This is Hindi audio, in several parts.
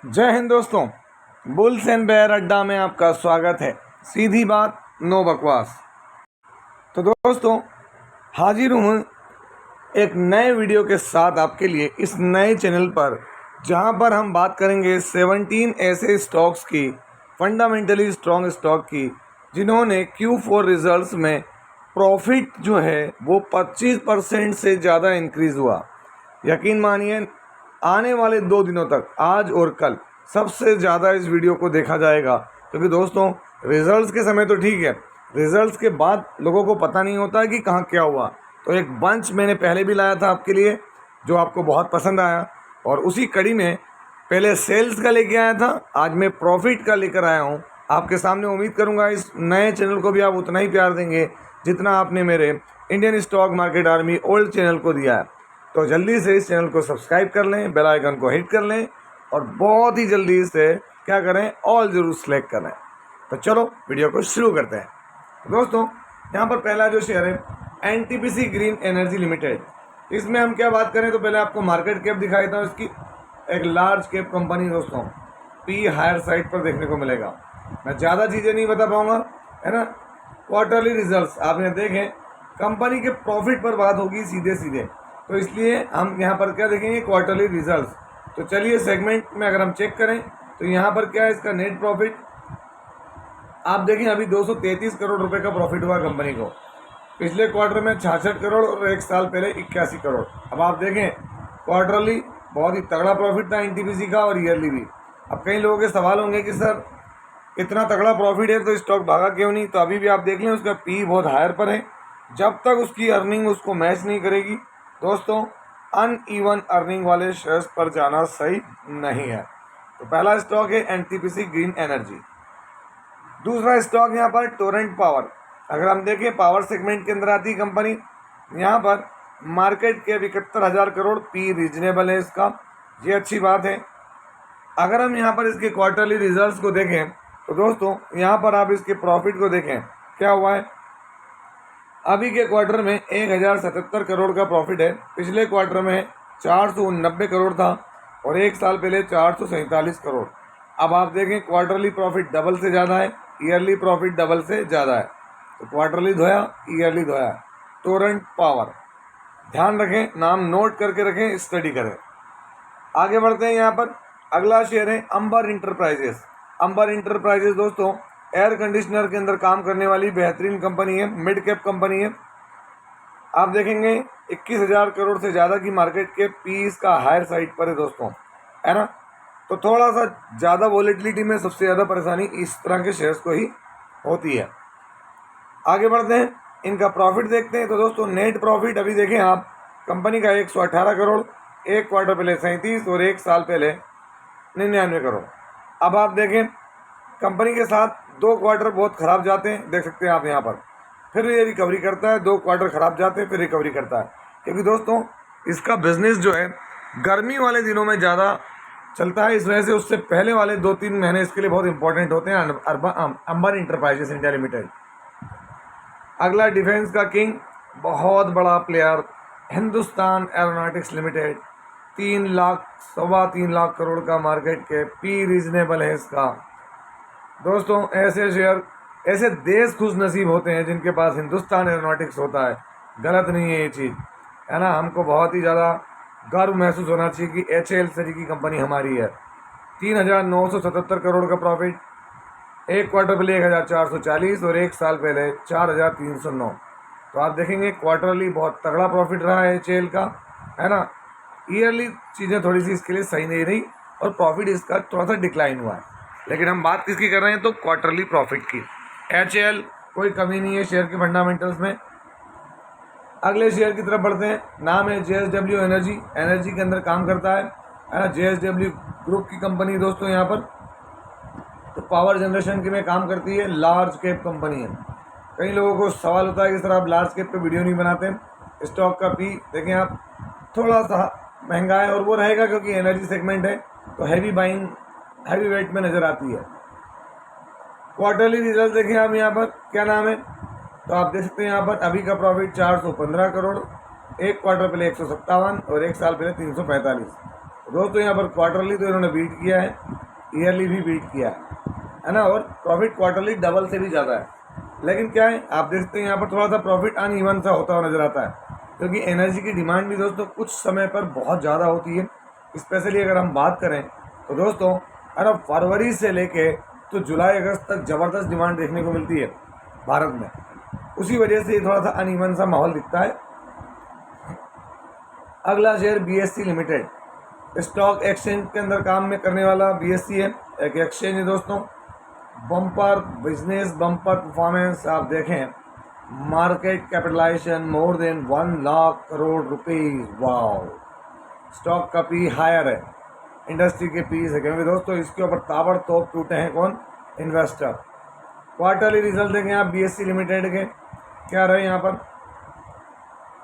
जय हिंद दोस्तों, बुल्स एंड बेयर अड्डा में आपका स्वागत है। सीधी बात, नो बकवास। तो दोस्तों, हाजिर हूँ एक नए वीडियो के साथ आपके लिए इस नए चैनल पर, जहां पर हम बात करेंगे 17 ऐसे स्टॉक्स की, फंडामेंटली स्ट्रॉन्ग स्टॉक की, जिन्होंने Q4 रिजल्ट्स में प्रॉफिट जो है वो 25% से ज़्यादा इंक्रीज़ हुआ। यकीन मानिए, आने वाले 2 दिनों तक, आज और कल, सबसे ज़्यादा इस वीडियो को देखा जाएगा। क्योंकि दोस्तों, रिज़ल्ट्स के समय तो ठीक है, रिज़ल्ट्स के बाद लोगों को पता नहीं होता कि कहाँ क्या हुआ। तो एक बंच मैंने पहले भी लाया था आपके लिए, जो आपको बहुत पसंद आया, और उसी कड़ी में पहले सेल्स का लेके आया था, आज मैं प्रॉफिट का लेकर आया हूँ आपके सामने। उम्मीद करूँगा इस नए चैनल को भी आप उतना ही प्यार देंगे जितना आपने मेरे Indian stock market army old channel को दिया है। तो जल्दी से इस चैनल को सब्सक्राइब कर लें, बेल आइकन को हिट कर लें, और बहुत ही जल्दी से क्या करें, ऑल ज़रूर सेलेक्ट करें। तो चलो वीडियो को शुरू करते हैं। दोस्तों, यहाँ पर पहला जो शेयर है NTPC ग्रीन एनर्जी लिमिटेड। इसमें हम क्या बात करें तो पहले आपको मार्केट कैप दिखाई था इसकी। एक लार्ज कैप कंपनी दोस्तों, पी हायर साइड पर देखने को मिलेगा। मैं ज़्यादा चीज़ें नहीं बता पाऊँगा, है ना। क्वार्टरली रिजल्ट्स आपने देखें, कंपनी के प्रॉफिट पर बात होगी सीधे सीधे, तो इसलिए हम यहाँ पर क्या देखेंगे, क्वार्टरली रिजल्ट्स। तो चलिए सेगमेंट में अगर हम चेक करें तो यहाँ पर क्या है, इसका नेट प्रॉफिट आप देखें, अभी 233 करोड़ रुपए का प्रॉफिट हुआ कंपनी को। पिछले क्वार्टर में 66 करोड़ और एक साल पहले 81 करोड़। अब आप देखें, क्वार्टरली बहुत ही तगड़ा प्रॉफिट था NTPC का, और ईयरली भी। अब कई लोगों के सवाल होंगे कि सर इतना तगड़ा प्रॉफिट है तो स्टॉक भागा क्यों नहीं। तो अभी भी आप देख लें, उसका पी बहुत हायर पर है। जब तक उसकी अर्निंग उसको मैच नहीं करेगी दोस्तों, अनइवन अर्निंग वाले शेयर्स पर जाना सही नहीं है। तो पहला स्टॉक है NTPC ग्रीन एनर्जी। दूसरा स्टॉक यहाँ पर टोरेंट पावर। अगर हम देखें, पावर सेगमेंट के अंदर आती कंपनी। यहाँ पर मार्केट के 71,000 करोड़, पी रीजनेबल है इसका, ये अच्छी बात है। अगर हम यहाँ पर इसके क्वार्टरली रिजल्ट्स को देखें तो दोस्तों, यहाँ पर आप इसके प्रॉफिट को देखें क्या हुआ है। अभी के क्वार्टर में 1077 करोड़ का प्रॉफिट है। पिछले क्वार्टर में 490 करोड़ था, और एक साल पहले 447 करोड़। अब आप देखें, क्वार्टरली प्रॉफिट डबल से ज़्यादा है, ईयरली प्रॉफिट डबल से ज़्यादा है। तो क्वार्टरली धोया, ईयरली धोया। टोरेंट पावर, ध्यान रखें, नाम नोट करके रखें, स्टडी करें। आगे बढ़ते हैं। यहाँ पर अगला शेयर है अंबर इंटरप्राइजेस। अंबर इंटरप्राइजेस दोस्तों, एयर कंडीशनर के अंदर काम करने वाली बेहतरीन कंपनी है, मिड कैप कंपनी है। आप देखेंगे 21,000 करोड़ से ज़्यादा की मार्केट कैप, पी इसका हायर साइड पर है दोस्तों, है ना। तो थोड़ा सा ज़्यादा वॉलेटिलिटी में सबसे ज़्यादा परेशानी इस तरह के शेयर्स को ही होती है। आगे बढ़ते हैं, इनका प्रॉफिट देखते हैं। तो दोस्तों, नेट प्रॉफिट अभी देखें आप, कंपनी का 118 करोड़, एक क्वार्टर पहले 37 और एक साल पहले 99 करोड़। अब आप देखें, कंपनी के साथ 2 क्वार्टर बहुत ख़राब जाते हैं, देख सकते हैं आप यहाँ पर। फिर ये रिकवरी करता है, 2 क्वार्टर ख़राब जाते हैं, फिर रिकवरी करता है। क्योंकि दोस्तों, इसका बिजनेस जो है गर्मी वाले दिनों में ज़्यादा चलता है, इस वजह से उससे पहले वाले 2-3 महीने इसके लिए बहुत इंपॉर्टेंट होते हैं। अंबर इंटरप्राइजेस इंडिया लिमिटेड। अगला डिफेंस का किंग, बहुत बड़ा player, Hindustan aeronautics limited. 3 lakh, 3.25 lakh crore का मार्केट के, पी रीजनेबल है इसका। दोस्तों, ऐसे शेयर, ऐसे देश खुश नसीब होते हैं जिनके पास हिंदुस्तान एरोनॉटिक्स होता है। गलत नहीं है ये चीज़, है ना। हमको बहुत ही ज़्यादा गर्व महसूस होना चाहिए कि HAL की कंपनी हमारी है। 3,977 करोड़ का प्रॉफिट, एक क्वार्टर पहले 1,440 और एक साल पहले 4,309। तो आप देखेंगे, क्वार्टरली बहुत तगड़ा प्रॉफिट रहा है HAL का, है ना। ईयरली चीज़ें थोड़ी सी इसके लिए सही नहीं रही, और प्रॉफिट इसका थोड़ा सा डिक्लाइन हुआ है। लेकिन हम बात किसकी कर रहे हैं, तो क्वार्टरली प्रॉफिट की। HAL कोई कमी नहीं है शेयर के फंडामेंटल्स में। अगले शेयर की तरफ बढ़ते हैं। नाम है JSW एनर्जी, एनर्जी के अंदर काम करता है ना। JSW ग्रुप की कंपनी दोस्तों, यहाँ पर तो पावर जनरेशन के में काम करती है, लार्ज कैप कंपनी है। कई लोगों को सवाल होता है कि सर आप लार्ज कैप पे वीडियो नहीं बनाते। स्टॉक का पी देखें आप, थोड़ा सा महंगा है, और वो रहेगा क्योंकि एनर्जी सेगमेंट है, तो हैवी बाइंग, हैवी वेट में नज़र आती है। क्वार्टरली रिजल्ट देखें आप यहाँ पर, क्या नाम है, तो आप देख सकते हैं यहाँ पर अभी का प्रॉफिट 415 करोड़, एक क्वार्टर पहले 157 और एक साल पहले 345। दोस्तों, यहाँ पर क्वार्टरली तो इन्होंने बीट किया है, ईयरली भी बीट किया है ना, और प्रॉफिट क्वार्टरली डबल से भी ज़्यादा है। लेकिन क्या है, आप देखते हैं यहाँ पर थोड़ा सा प्रॉफिट अनइवन सा होता हुआ नज़र आता है, क्योंकि एनर्जी की डिमांड भी दोस्तों कुछ समय पर बहुत ज़्यादा होती है। स्पेशली अगर हम बात करें तो दोस्तों है ना, फरवरी से लेके तो जुलाई अगस्त तक ज़बरदस्त डिमांड देखने को मिलती है भारत में। उसी वजह से थोड़ा सा अनइवन सा माहौल दिखता है। अगला share BSc limited, stock exchange के अंदर काम में करने वाला बीएससी है, एक एक्सचेंज है दोस्तों। बम्पर बिजनेस, बम्पर परफॉर्मेंस आप देखें, market capitalization more than 1 lakh crore rupees. Wow, stock का पी हायर है, इंडस्ट्री के पी से, क्योंकि दोस्तों इसके ऊपर ताबड़तोड़ टूटे हैं कौन, इन्वेस्टर। क्वार्टरली रिजल्ट देखें आप बीएससी लिमिटेड के, क्या रहे यहाँ पर,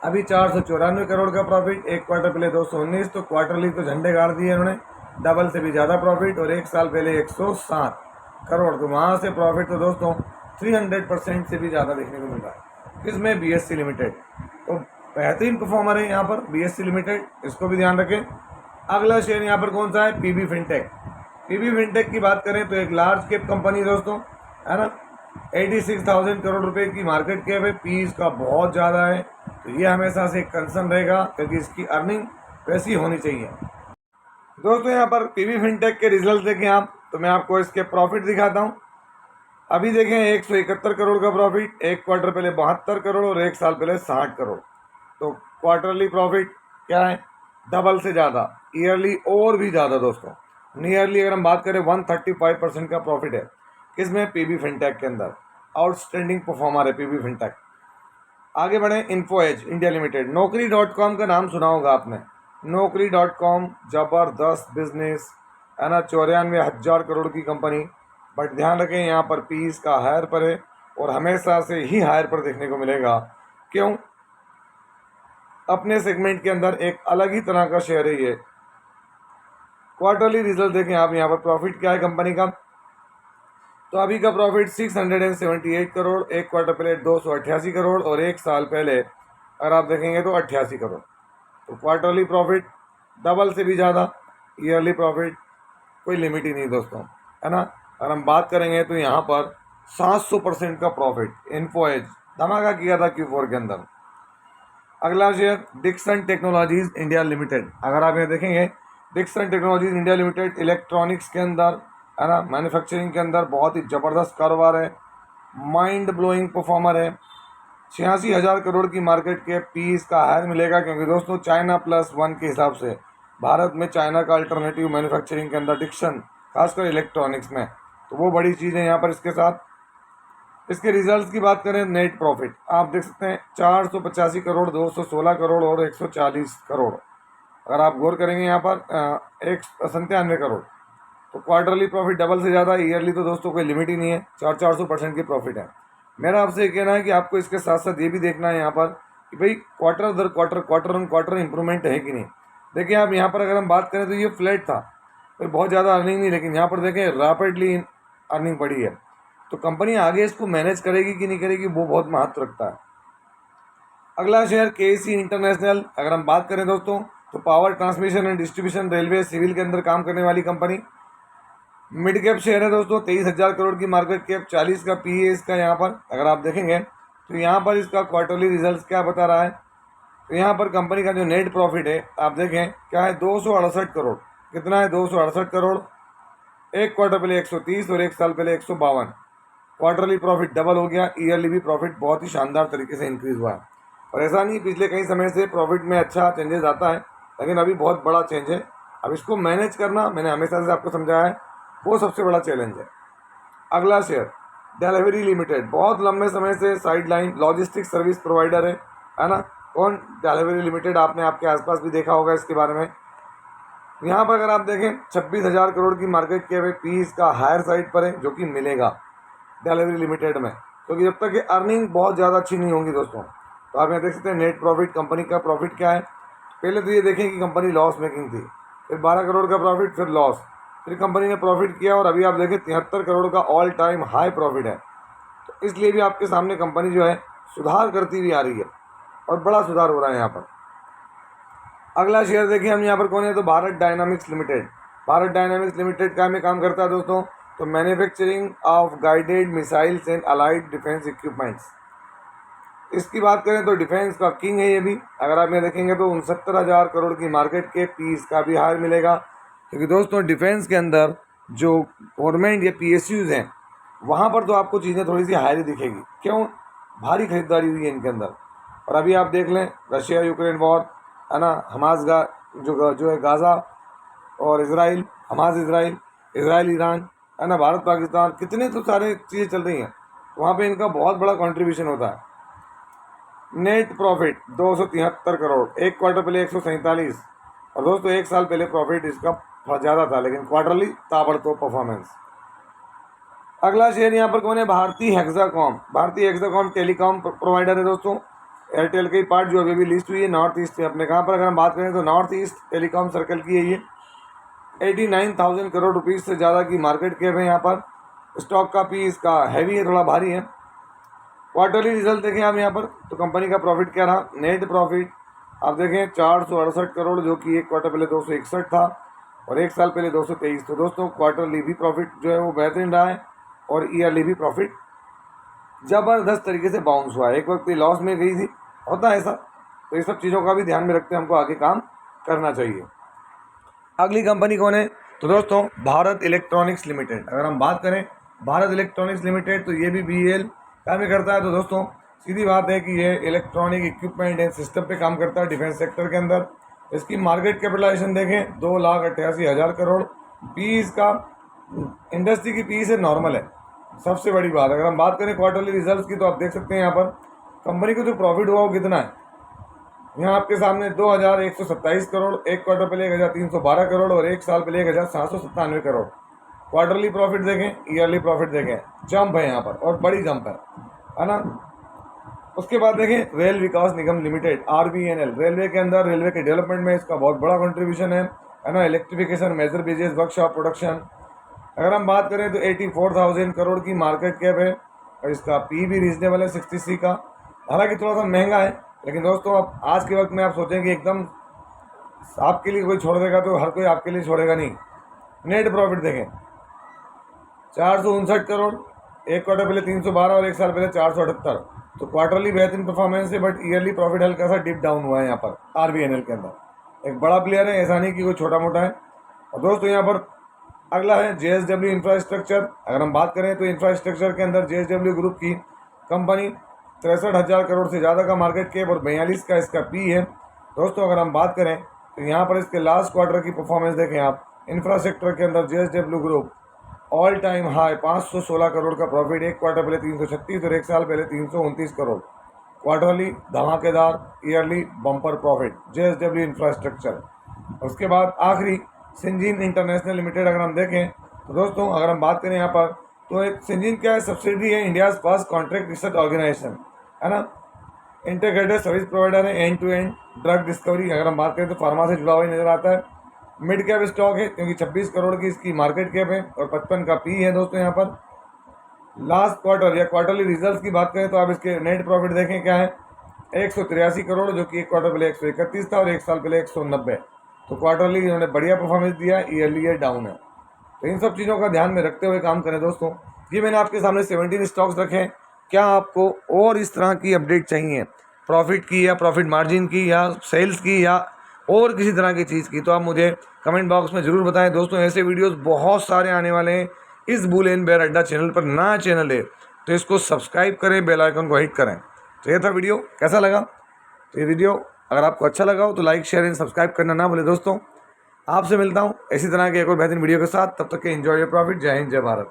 अभी 494 करोड़ का प्रॉफिट, एक क्वार्टर पहले 219, तो क्वार्टरली तो झंडे गाड़ दिए उन्होंने, डबल से भी ज़्यादा प्रॉफिट, और एक साल पहले 107 करोड़, तो वहाँ से प्रॉफिट तो दोस्तों 300% से भी ज़्यादा देखने को मिल रहा है। किसमें, बीएससी लिमिटेड। तो बेहतरीन परफॉर्मर है यहाँ पर बीएससी लिमिटेड, इसको भी ध्यान रखें। अगला शेयर यहाँ पर कौन सा है, पीबी फिनटेक। पीबी फिनटेक की बात करें तो एक लार्ज कैप कंपनी दोस्तों, है ना, 86,000 करोड़ रुपए की मार्केट कैप है, पी इसका बहुत ज़्यादा है, तो ये हमेशा से एक कंसर्न रहेगा, क्योंकि इसकी अर्निंग वैसी होनी चाहिए। दोस्तों यहाँ पर पीबी फिनटेक के रिजल्ट देखें आप, तो मैं आपको इसके प्रॉफिट दिखाता हूँ। अभी देखें 171 करोड़ का प्रॉफिट, एक क्वार्टर पहले 72 करोड़ और एक साल पहले 60 करोड़, तो क्वार्टरली प्रॉफिट क्या है, डबल से ज़्यादा, ईयरली और भी ज़्यादा दोस्तों। नियरली अगर हम बात करें 135% का प्रॉफिट है, किसमें, पीबी फिनटेक के अंदर। आउटस्टैंडिंग परफॉर्मर है पीबी फिनटेक। आगे बढ़े, इन्फो एज इंडिया लिमिटेड। नौकरी.com का नाम सुना होगा आपने, नौकरी.com ज़बरदस्त बिजनेस है ना, 94,000 करोड़ की कंपनी, बट ध्यान रखें यहाँ पर पी इसका हायर पर है, और हमेशा से ही हायर पर देखने को मिलेगा। क्यों, अपने सेगमेंट के अंदर एक अलग ही तरह का शेयर है ये। क्वार्टरली रिजल्ट देखें आप, यहाँ पर प्रॉफिट क्या है कंपनी का, तो अभी का प्रॉफिट 678 करोड़, एक क्वार्टर पहले 288 करोड़, और एक साल पहले अगर आप देखेंगे तो 88 करोड़, तो क्वार्टरली प्रॉफिट डबल से भी ज़्यादा, ईयरली प्रॉफिट कोई लिमिट ही नहीं दोस्तों, है ना। अगर हम बात करेंगे तो यहाँ पर 700% का प्रॉफिट इन्फो एज धमाका किया था Q4 के अंदर। अगला share Dixon Technologies India Limited. अगर आप यहाँ देखेंगे, Dixon Technologies India Limited electronics के अंदर, है ना, मैन्युफैक्चरिंग के अंदर बहुत ही ज़बरदस्त कारोबार है, माइंड ब्लोइंग परफॉर्मर है। 86,000 करोड़ की मार्केट के पी इसका हायर मिलेगा, क्योंकि दोस्तों चाइना +1 के हिसाब से भारत में चाइना का अल्टरनेटिव मैन्युफैक्चरिंग के अंदर डिक्सन, खासकर इलेक्ट्रॉनिक्स में, तो वो बड़ी चीज़ है यहाँ पर इसके साथ। इसके रिजल्ट्स की बात करें, नेट प्रॉफिट आप देख सकते हैं 485 करोड़, 216 करोड़ और 140 करोड़। अगर आप गौर करेंगे यहाँ पर 197 करोड़, तो क्वार्टरली प्रॉफिट डबल से ज़्यादा, ईयरली तो दोस्तों कोई लिमिट ही नहीं है, 400% की प्रॉफिट है। मेरा आपसे ये कहना है कि आपको इसके साथ साथ ये भी देखना है यहाँ पर कि भाई क्वार्टर दर quarter, quarter on quarter improvement है कि नहीं। देखिए आप यहाँ पर अगर हम बात करें तो ये फ्लैट था, कोई बहुत ज़्यादा अर्निंग नहीं, लेकिन यहाँ पर देखें रैपिडली अर्निंग बढ़ी है, तो कंपनी आगे इसको मैनेज करेगी कि नहीं करेगी वो बहुत महत्व रखता है। अगला शेयर केसी इंटरनेशनल। अगर हम बात करें दोस्तों तो power transmission and distribution, railway, civil के अंदर काम करने वाली कंपनी, मिड कैप शेयर है दोस्तों, 23,000 करोड़ की मार्केट कैप, 40 का पी है इसका। यहाँ पर अगर आप देखेंगे तो यहाँ पर इसका क्वार्टरली रिजल्ट क्या बता रहा है, तो यहाँ पर कंपनी का जो नेट प्रॉफिट है आप देखें क्या है, 268 करोड़। कितना है, 268 करोड़, एक क्वार्टर पहले 130 और एक साल पहले 152। क्वार्टरली प्रॉफिट डबल हो गया, ईयरली भी प्रॉफिट बहुत ही शानदार तरीके से इंक्रीज हुआ है। और ऐसा नहीं, पिछले कई समय से प्रॉफिट में अच्छा चेंजेस आता है, लेकिन अभी बहुत बड़ा चेंज है। अब इसको मैनेज करना, मैंने हमेशा से आपको समझाया है, वो सबसे बड़ा चैलेंज है। अगला शेयर डिलीवरी लिमिटेड, बहुत लंबे समय से side line logistic service provider है ना। कौन, डिलीवरी लिमिटेड, आपने आपके आसपास भी देखा होगा इसके बारे में। यहाँ पर अगर आप देखें 26,000 करोड़ की मार्केट के पी इसका हायर साइड पर है, जो कि मिलेगा डिलीवरी लिमिटेड में, क्योंकि जब तक ये अर्निंग बहुत ज़्यादा अच्छी नहीं होंगी दोस्तों। तो आप यहाँ देख सकते हैं नेट प्रॉफिट, कंपनी का प्रॉफिट क्या है। पहले तो ये देखें कि कंपनी लॉस मेकिंग थी, फिर 12 करोड़ का प्रॉफिट, फिर लॉस, फिर कंपनी ने प्रॉफिट किया, और अभी आप देखें 73 करोड़ का ऑल टाइम हाई प्रॉफिट है। तो इसलिए भी आपके सामने कंपनी जो है सुधार करती हुई आ रही है, और बड़ा सुधार हो रहा है यहाँ पर। अगला शेयर देखिए हम यहाँ पर कौन है, तो Bharat dynamics limited. Bharat dynamics limited का में काम करता है दोस्तों, तो manufacturing of guided missiles and allied defence equipments. इसकी बात करें तो डिफेंस का किंग है ये भी। अगर आप ये देखेंगे तो 69,000 करोड़ की मार्केट के पीस का भी हायर मिलेगा, क्योंकि दोस्तों डिफेंस के अंदर जो गवर्नमेंट या PSUs हैं वहाँ पर तो आपको चीज़ें थोड़ी सी हायर ही दिखेगी। क्यों? भारी खरीदारी हुई है इनके अंदर। और अभी आप देख लें रशिया यूक्रेन वॉर है ना, हमास जो है गाज़ा और इसराइल, हमास इसराइल ईरान है ना, भारत पाकिस्तान, कितने तो सारे चीज़ें चल रही हैं, वहाँ पे इनका बहुत बड़ा कंट्रीब्यूशन होता है। नेट प्रॉफिट 273 करोड़, एक क्वार्टर पहले 147, और दोस्तों एक साल पहले प्रॉफिट इसका ज़्यादा था, लेकिन क्वार्टरली ताबड़तोड़ परफॉर्मेंस। अगला शेयर यहाँ पर कौन है? भारतीय हेक्साकॉम टेलीकॉम प्रोवाइडर है दोस्तों। एयरटेल की पार्ट जो अभी लिस्ट हुई है नॉर्थ ईस्ट में अपने। कहाँ पर अगर हम बात करें तो नॉर्थ ईस्ट टेलीकॉम सर्कल की है ये। 89,000 करोड़ रुपीज़ से ज़्यादा की मार्केट कैप है यहाँ पर। स्टॉक का पी इसका हैवी है, थोड़ा भारी है। क्वार्टरली रिजल्ट देखें आप यहाँ पर तो कंपनी का प्रॉफिट क्या रहा? नेट प्रॉफिट आप देखें 468 करोड़, जो कि एक क्वार्टर पहले 261 था और एक साल पहले 223। तो दोस्तों क्वार्टरली भी प्रॉफिट जो है वो बेहतरीन रहा है और ईयरली भी प्रॉफिट ज़बरदस्त तरीके से बाउंस हुआ है। एक वक्त ये लॉस में गई थी, होता है ऐसा, तो ये सब चीज़ों का भी ध्यान में रखते हैं हमको आगे काम करना चाहिए। अगली कंपनी कौन है? तो दोस्तों भारत इलेक्ट्रॉनिक्स लिमिटेड। अगर हम बात करें भारत इलेक्ट्रॉनिक्स लिमिटेड तो ये भी BEL काम में करता है। तो दोस्तों सीधी बात है कि ये इलेक्ट्रॉनिक इक्विपमेंट एंड सिस्टम पे काम करता है डिफेंस सेक्टर के अंदर। इसकी मार्केट कैपिटलाइजेशन देखें 2,88,000 करोड़। पी इसका इंडस्ट्री की पी से नॉर्मल है। सबसे बड़ी बात अगर हम बात करें क्वार्टरली रिजल्ट्स की तो आप देख सकते हैं यहाँ पर कंपनी को जो प्रॉफिट हुआ वो कितना है। यहाँ आपके सामने 2,127 करोड़, एक क्वार्टर पहले 1,312 करोड़ और एक साल पहले 1,797 करोड़। क्वार्टरली प्रॉफिट देखें, ईयरली प्रॉफिट देखें, जंप है यहाँ पर और बड़ी जंप है ना। उसके बाद देखें रेल विकास निगम लिमिटेड RVNL, रेलवे के अंदर रेलवे के डेवलपमेंट में इसका बहुत बड़ा कंट्रीब्यूशन है ना। Electrification, major bridges, workshop, production. अगर हम बात करें तो 84,000 करोड़ की मार्केट कैप है और इसका पी भी रीजनेबल है 63 का। हालांकि थोड़ा सा महंगा है, लेकिन दोस्तों अब आज के वक्त में आप सोचें कि एकदम आपके लिए कोई छोड़ देगा तो हर कोई आपके लिए छोड़ेगा नहीं। नेट प्रॉफिट देखें 459 करोड़, एक क्वार्टर पहले 312 और एक साल पहले 478। तो क्वार्टरली बेहतरीन परफॉर्मेंस है, बट ईयरली प्रॉफिट हल्का सा डिप डाउन हुआ है यहाँ पर RVNL के अंदर। एक बड़ा प्लेयर है, ऐसा नहीं कि कोई छोटा मोटा है। और दोस्तों यहाँ पर अगला है JSW इंफ्रास्ट्रक्चर। अगर हम बात करें तो इंफ्रास्ट्रक्चर के अंदर JSW ग्रुप की कंपनी 63,000 करोड़ से ज़्यादा का मार्केट कैप और 42 का इसका पी है। दोस्तों अगर हम बात करें तो यहाँ पर इसके लास्ट क्वार्टर की परफॉर्मेंस देखें आप, इंफ्रास्ट्रक्चर के अंदर JSW group all time high 516 crore का प्रॉफिट, एक क्वार्टर पहले 336 और एक साल पहले 329 करोड़। क्वार्टरली धमाकेदार, yearly bumper profit JSW infrastructure. उसके बाद आखिरी सिंजीन इंटरनेशनल लिमिटेड। अगर हम देखें तो दोस्तों अगर हम बात करें यहाँ पर तो एक सिंजीन क्या है, सब्सिडी है India's first contract research organization है ना। इंटीग्रेटेड सर्विस प्रोवाइडर है, end to end drug discovery. अगर हम बात करें तो फार्मा से जुड़ा हुआ नजर आता है। मिड कैप स्टॉक है क्योंकि 26 करोड़ की इसकी मार्केट कैप है और 55 का पी है। दोस्तों यहाँ पर लास्ट क्वार्टर या क्वार्टरली रिजल्ट्स की बात करें तो आप इसके नेट प्रॉफिट देखें क्या है, 183 करोड़, जो कि एक क्वार्टर पहले 131 था और एक साल पहले 190। तो क्वार्टरली इन्होंने बढ़िया परफॉर्मेंस दिया, ईयरली ये डाउन है। तो इन सब चीज़ों का ध्यान में रखते हुए काम करें दोस्तों। ये मैंने आपके सामने 17 स्टॉक्स रखे हैं। क्या आपको और इस तरह की अपडेट चाहिए, प्रॉफिट की या प्रॉफिट मार्जिन की या सेल्स की या और किसी तरह की चीज़ की, तो आप मुझे कमेंट बॉक्स में ज़रूर बताएं दोस्तों। ऐसे वीडियोस बहुत सारे आने वाले हैं इस बुल एंड बेयर अड्डा चैनल पर। नया चैनल है तो इसको सब्सक्राइब करें, बेल आइकन को हिट करें। तो ये था वीडियो, कैसा लगा? तो ये वीडियो अगर आपको अच्छा लगा हो तो लाइक, शेयर एंड सब्सक्राइब करना ना भूलें दोस्तों। आपसे मिलता हूँ इसी तरह के एक और बेहतरीन वीडियो के साथ। तब तक के एंजॉय योर प्रॉफिट। जय हिंद, जय भारत।